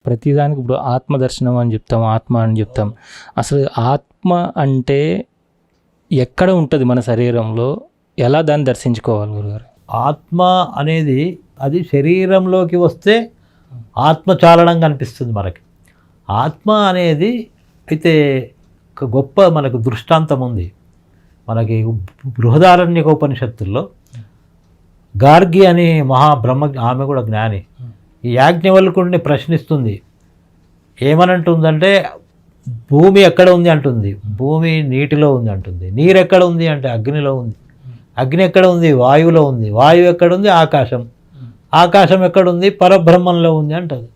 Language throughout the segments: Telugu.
ప్రతిదానికి ఇప్పుడు ఆత్మదర్శనం అని చెప్తాం, ఆత్మ అని చెప్తాం. అసలు ఆత్మ అంటే ఎక్కడ ఉంటుంది మన శరీరంలో, ఎలా దాన్ని దర్శించుకోవాలి గురుగారు? ఆత్మ అనేది అది శరీరంలోకి వస్తే ఆత్మచాలనం కనిపిస్తుంది మనకి. ఆత్మ అనేది అయితే ఒక గొప్ప మనకు దృష్టాంతం ఉంది. మనకి బృహదారణ్యకోపనిషత్తుల్లో గార్గి అని మహాబ్రహ్మ, ఆమె కూడా జ్ఞాని, ఈ యాజ్ఞవల్కుడిని ప్రశ్నిస్తుంది. ఏమనంటుందంటే భూమి ఎక్కడ ఉంది అంటుంది, భూమి నీటిలో ఉంది అంటుంది. నీరు ఎక్కడ ఉంది అంటే అగ్నిలో ఉంది. అగ్ని ఎక్కడ ఉంది? వాయువులో ఉంది. వాయువు ఎక్కడుంది? ఆకాశం. ఆకాశం ఎక్కడుంది? పరబ్రహ్మంలో ఉంది అంటది.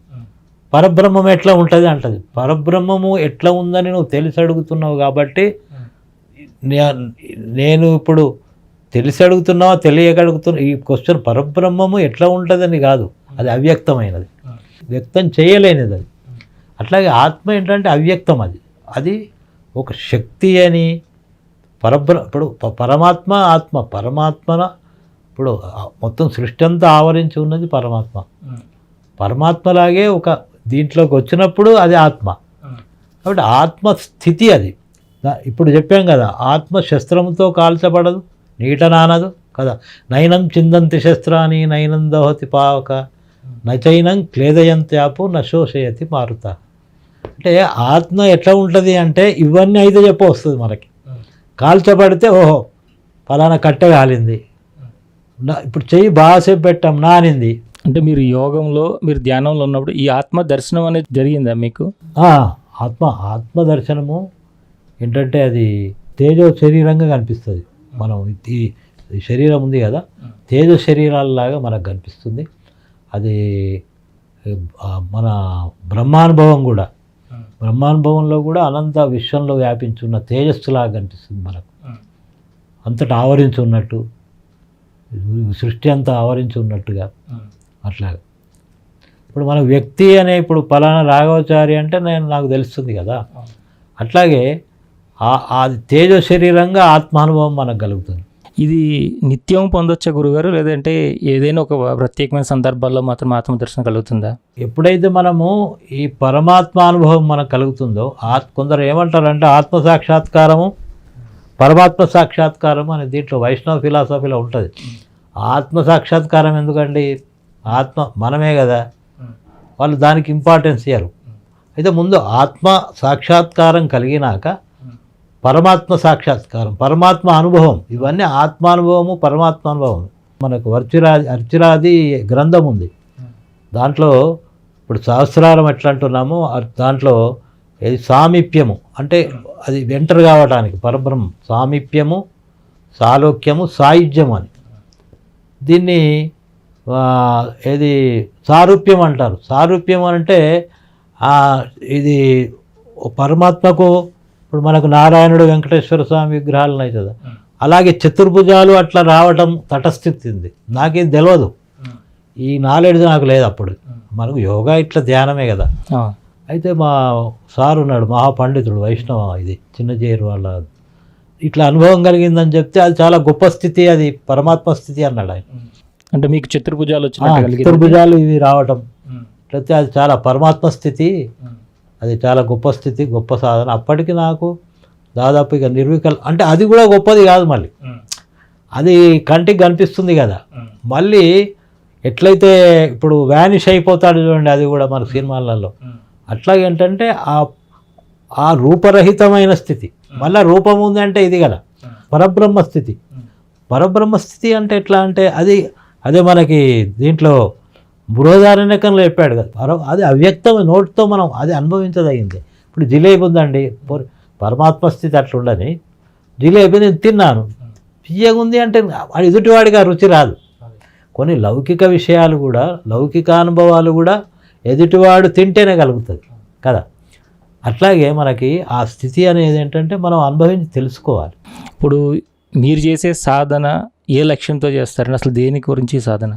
పరబ్రహ్మం ఎట్లా ఉంటుంది అంటది. పరబ్రహ్మము ఎట్లా ఉందని నువ్వు తెలిసి అడుగుతున్నావు కాబట్టి, నేను ఇప్పుడు తెలిసి అడుగుతున్నావా తెలియక అడుగుతున్నా, ఈ క్వశ్చన్ పరబ్రహ్మము ఎట్లా ఉంటుందని కాదు, అది అవ్యక్తమైనది, వ్యక్తం చేయలేనిది అది. అట్లాగే ఆత్మ ఏంటంటే అవ్యక్తం, అది ఒక శక్తి అని. ఇప్పుడు పరమాత్మ ఆత్మ, పరమాత్మన ఇప్పుడు మొత్తం సృష్టి అంతా ఆవరించి ఉన్నది పరమాత్మ. పరమాత్మలాగే ఒక దీంట్లోకి వచ్చినప్పుడు అది ఆత్మ. కాబట్టి ఆత్మ స్థితి అది. ఇప్పుడు చెప్పాం కదా, ఆత్మ శస్త్రంతో కాల్చబడదు, నీట నానదు కదా. నైనం చిందంతి శస్త్రాన్ని నైనం దహతి పావక నచైనం క్లేదయంత్యాపు నశోషయతి మారుత. అంటే ఆత్మ ఎట్లా ఉంటుంది అంటే ఇవన్నీ అయితే వస్తుంది మనకి. కాల్చబడితే ఓహో ఫలానా కట్టె కాలింది, ఇప్పుడు చెయ్యి బాగాసేపు పెట్టాం నానింది. అంటే మీరు యోగంలో, మీరు ధ్యానంలో ఉన్నప్పుడు ఈ ఆత్మ దర్శనం అనేది జరిగిందా మీకు? ఆత్మ దర్శనము ఏంటంటే అది తేజో శరీరంగా కనిపిస్తుంది. మనం ఈ శరీరం ఉంది కదా, తేజ శరీరాలలాగా మనకు కనిపిస్తుంది. అది మన బ్రహ్మానుభవం కూడా, బ్రహ్మానుభవంలో కూడా అనంత విశ్వంలో వ్యాపించున్న తేజస్సులాగా కనిపిస్తుంది మనకు. అంతటా ఆవరించి ఉన్నట్టు, సృష్టి అంతా ఆవరించి ఉన్నట్టుగా అట్లాగా. ఇప్పుడు మన వ్యక్తి అనే, ఇప్పుడు పలానా రాఘవాచారి అంటే నాకు తెలుస్తుంది కదా, అట్లాగే అది తేజ శరీరంగా ఆత్మానుభవం మనకు కలుగుతుంది. ఇది నిత్యం పొందొచ్చా గురుగారు, లేదంటే ఏదైనా ఒక ప్రత్యేకమైన సందర్భాల్లో మాత్రం ఆత్మదర్శనం కలుగుతుందా? ఎప్పుడైతే మనము ఈ పరమాత్మానుభవం మనకు కలుగుతుందో, కొందరు ఏమంటారంటే ఆత్మ సాక్షాత్కారము పరమాత్మ సాక్షాత్కారము అని దీంట్లో వైష్ణవ ఫిలాసఫీలో ఉంటుంది. ఆత్మ సాక్షాత్కారం ఎందుకండి, ఆత్మ మనమే కదా, వాళ్ళు దానికి ఇంపార్టెన్స్ ఇయ్యరు. అయితే ముందు ఆత్మ సాక్షాత్కారం కలిగినాక పరమాత్మ సాక్షాత్కారం, పరమాత్మ అనుభవం, ఇవన్నీ ఆత్మానుభవము పరమాత్మానుభవం. మనకు అర్చిరాది గ్రంథం ఉంది, దాంట్లో ఇప్పుడు సహస్రారం ఎట్లా అంటున్నామో దాంట్లో ఇది సామీప్యము అంటే అది ఎంటర్ కావడానికి పరబ్రహ్మం, సామీప్యము, సాలోక్యము, సాయుధ్యము అని. దీన్ని ఏది సారూప్యం అంటారు. సారూప్యం అంటే ఇది పరమాత్మకు, ఇప్పుడు మనకు నారాయణుడు వెంకటేశ్వర స్వామి విగ్రహాలు ఉన్నాయి కదా, అలాగే చతుర్భుజాలు అట్లా రావటం తటస్థితింది. నాకేం తెలియదు, ఈ నాలెడ్జ్ నాకు లేదు అప్పుడు. మనకు యోగా ఇట్లా ధ్యానమే కదా. అయితే మా సార్ ఉన్నాడు మహాపండితుడు, వైష్ణవ, ఇది చిన్నజేరు వాళ్ళ, ఇట్లా అనుభవం కలిగిందని చెప్తే అది చాలా గొప్ప స్థితి, అది పరమాత్మ స్థితి అన్నాడు ఆయన. అంటే మీకు చతుర్భుజాలు చతుర్భుజాలు ఇవి రావటం, లేకపోతే అది చాలా పరమాత్మ స్థితి, అది చాలా గొప్ప స్థితి, గొప్ప సాధన. అప్పటికి నాకు దాదాపు ఇక అంటే అది కూడా గొప్పది కాదు, మళ్ళీ అది కంటికి కనిపిస్తుంది కదా. మళ్ళీ ఎట్లయితే ఇప్పుడు వ్యానిష్ అయిపోతాడు చూడండి, అది కూడా మన సినిమాలలో అట్లాగేంటంటే ఆ రూపరహితమైన స్థితి. మళ్ళీ రూపం ఉంది అంటే ఇది కదా పరబ్రహ్మ స్థితి. పరబ్రహ్మ స్థితి అంటే ఎట్లా అంటే అదే మనకి దీంట్లో బృహదారణ్యకంలో చెప్పాడు కదా, అది అవ్యక్తం, నోటితో మనం అది అనుభవించదగింది. ఇప్పుడు జిలేబీ ఉందండి, పరమాత్మ స్థితి అట్లుండని జిలేబీ నేను తిన్నాను, తీయగుంది అంటే ఎదుటివాడికి ఆ రుచి రాదు. కొన్ని లౌకిక విషయాలు కూడా, లౌకిక అనుభవాలు కూడా ఎదుటివాడు తింటేనే కలుగుతుంది కదా. అట్లాగే మనకి ఆ స్థితి అనేది ఏంటంటే మనం అనుభవించి తెలుసుకోవాలి. ఇప్పుడు మీరు చేసే సాధన ఏ లక్ష్యంతో చేస్తారని, అసలు దేని గురించి సాధన?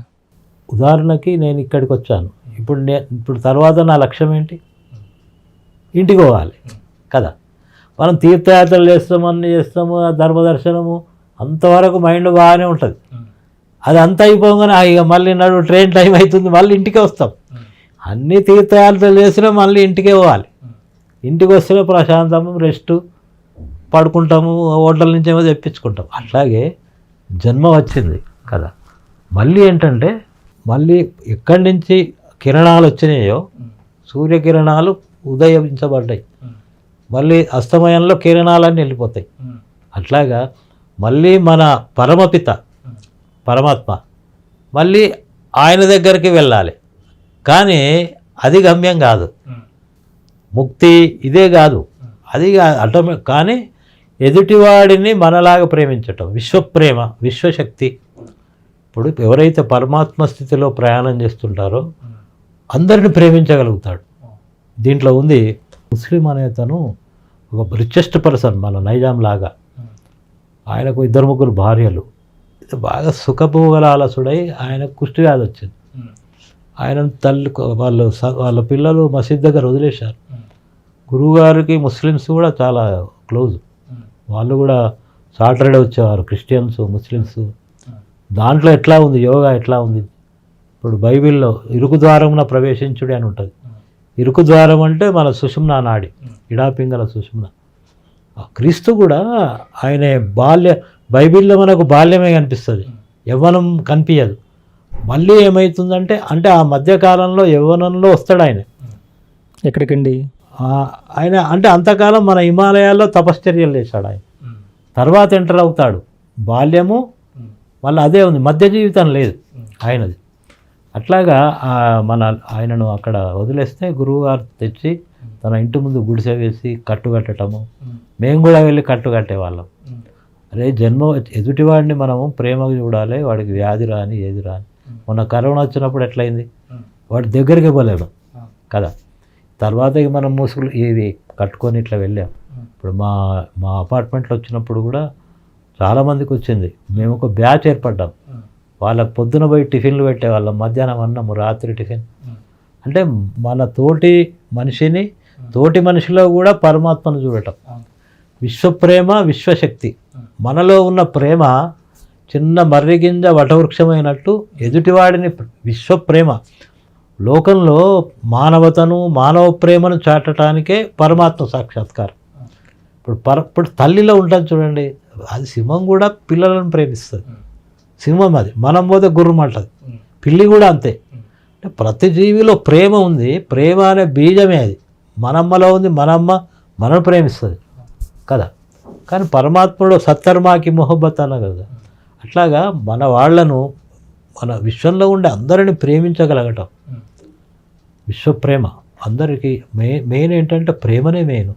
ఉదాహరణకి నేను ఇక్కడికి వచ్చాను, ఇప్పుడు తర్వాత నా లక్ష్యం ఏంటి? ఇంటికి పోవాలి కదా. మనం తీర్థయాత్రలు చేస్తాము, అన్నీ చేస్తాము, ధర్మదర్శనము అంతవరకు మైండ్ బాగానే ఉంటుంది. అది అంతా అయిపోగానే ఇక మళ్ళీ ట్రైన్ టైం అవుతుంది, మళ్ళీ ఇంటికే వస్తాం. అన్ని తీర్థయాత్రలు చేసినా మళ్ళీ ఇంటికే పోవాలి. ఇంటికి వస్తేనే ప్రశాంతము, రెస్ట్, పడుకుంటాము, హోటల్ నుంచి ఏమో తెప్పించుకుంటాం. అట్లాగే జన్మ వచ్చింది కదా. మళ్ళీ ఏంటంటే మళ్ళీ ఎక్కడి నుంచి కిరణాలు వచ్చినాయో, సూర్యకిరణాలు ఉదయించబడ్డాయి, మళ్ళీ అస్తమయంలో కిరణాలన్నీ వెళ్ళిపోతాయి. అట్లాగా మళ్ళీ మన పరమపిత పరమాత్మ మళ్ళీ ఆయన దగ్గరికి వెళ్ళాలి. కానీ అది గమ్యం కాదు, ముక్తి ఇదే కాదు, అది ఆటోమేటిక్. కానీ ఎదుటివాడిని మనలాగా ప్రేమించటం, విశ్వప్రేమ, విశ్వశక్తి. ఇప్పుడు ఎవరైతే పరమాత్మ స్థితిలో ప్రయాణం చేస్తుంటారో అందరిని ప్రేమించగలుగుతాడు. దీంట్లో ఉంది. ముస్లిం అనే తను ఒక రిచెస్ట్ పర్సన్, మన నైజాం లాగా. ఆయనకు 2-3 భార్యలు. బాగా సుఖభోగలాలసుడై ఆయన కుష్టి వ్యాధి వచ్చింది. ఆయన తల్లి వాళ్ళ పిల్లలు మసీద్ దగ్గర వదిలేశారు. గురువుగారికి ముస్లిమ్స్ కూడా చాలా క్లోజ్. వాళ్ళు కూడా సాటర్డే వచ్చేవారు, క్రిస్టియన్స్, ముస్లిమ్స్. దాంట్లో ఎట్లా ఉంది యోగా, ఎట్లా ఉంది ఇప్పుడు బైబిల్లో ఇరుకు ద్వారమున ప్రవేశించుడి అని ఉంటుంది. ఇరుకు ద్వారం అంటే మన సుషుమ్నా నాడి, ఇడాపింగల సుషుమ్న. క్రీస్తు కూడా ఆయన బైబిల్లో మనకు బాల్యమే కనిపిస్తుంది, యవ్వనం కనిపించదు. మళ్ళీ ఏమవుతుందంటే ఆ మధ్యకాలంలో యవ్వనంలో వస్తాడు ఆయన. ఎక్కడికండి ఆయన? అంటే అంతకాలం మన హిమాలయాల్లో తపశ్చర్యలు చేశాడు ఆయన. తర్వాత ఎంటర్ అవుతాడు. బాల్యము మళ్ళీ అదే ఉంది, మధ్య జీవితం లేదు ఆయనది. అట్లాగా ఆయనను అక్కడ వదిలేస్తే గురువుగారు తెచ్చి తన ఇంటి ముందు గుడిసె వేసి కట్టుకట్టడము. మేము కూడా వెళ్ళి కట్టేవాళ్ళం. అరే జన్మ ఎదుటివాడిని మనము ప్రేమగా చూడాలి, వాడికి వ్యాధి రాని ఏది రాని. మొన్న కరోనా వచ్చినప్పుడు ఎట్లయింది, వాడి దగ్గరికి ఇవ్వలేము కదా. తర్వాత మనం మూసుకులు ఇవి కట్టుకొని ఇట్లా వెళ్ళాం. ఇప్పుడు మా అపార్ట్మెంట్లో వచ్చినప్పుడు కూడా చాలామందికి వచ్చింది. మేము ఒక బ్యాచ్ ఏర్పడ్డాం. వాళ్ళకు పొద్దున పోయి టిఫిన్లు పెట్టేవాళ్ళం, మధ్యాహ్నం అన్నము, రాత్రి టిఫిన్. అంటే మన తోటి మనిషిని, తోటి మనిషిలో కూడా పరమాత్మను చూడటం. విశ్వప్రేమ, విశ్వశక్తి. మనలో ఉన్న ప్రేమ చిన్న మర్రిగింజ వటవృక్షమైనట్టు ఎదుటివాడిని విశ్వప్రేమ. లోకంలో మానవతను, మానవ ప్రేమను చాటడానికే పరమాత్మ సాక్షాత్కారం. ఇప్పుడు తల్లిలో ఉంటుంది చూడండి, అది సింహం కూడా పిల్లలను ప్రేమిస్తుంది. సింహం అది, మనం పోతే గుర్రం అంటది. పిల్లి కూడా అంతే. అంటే ప్రతి జీవిలో ప్రేమ ఉంది. ప్రేమ అనే బీజమే అది. మనమ్మలో ఉంది, మనమ్మ మనను ప్రేమిస్తుంది కదా. కానీ పరమాత్ముడు సత్తర్మాకి మొహబ్బత్ అన్న కదా. అట్లాగా మన వాళ్లను, మన విశ్వంలో ఉండే అందరిని ప్రేమించగలగటం విశ్వప్రేమ. అందరికీ మెయిన్ ఏంటంటే ప్రేమనే మెయిన్.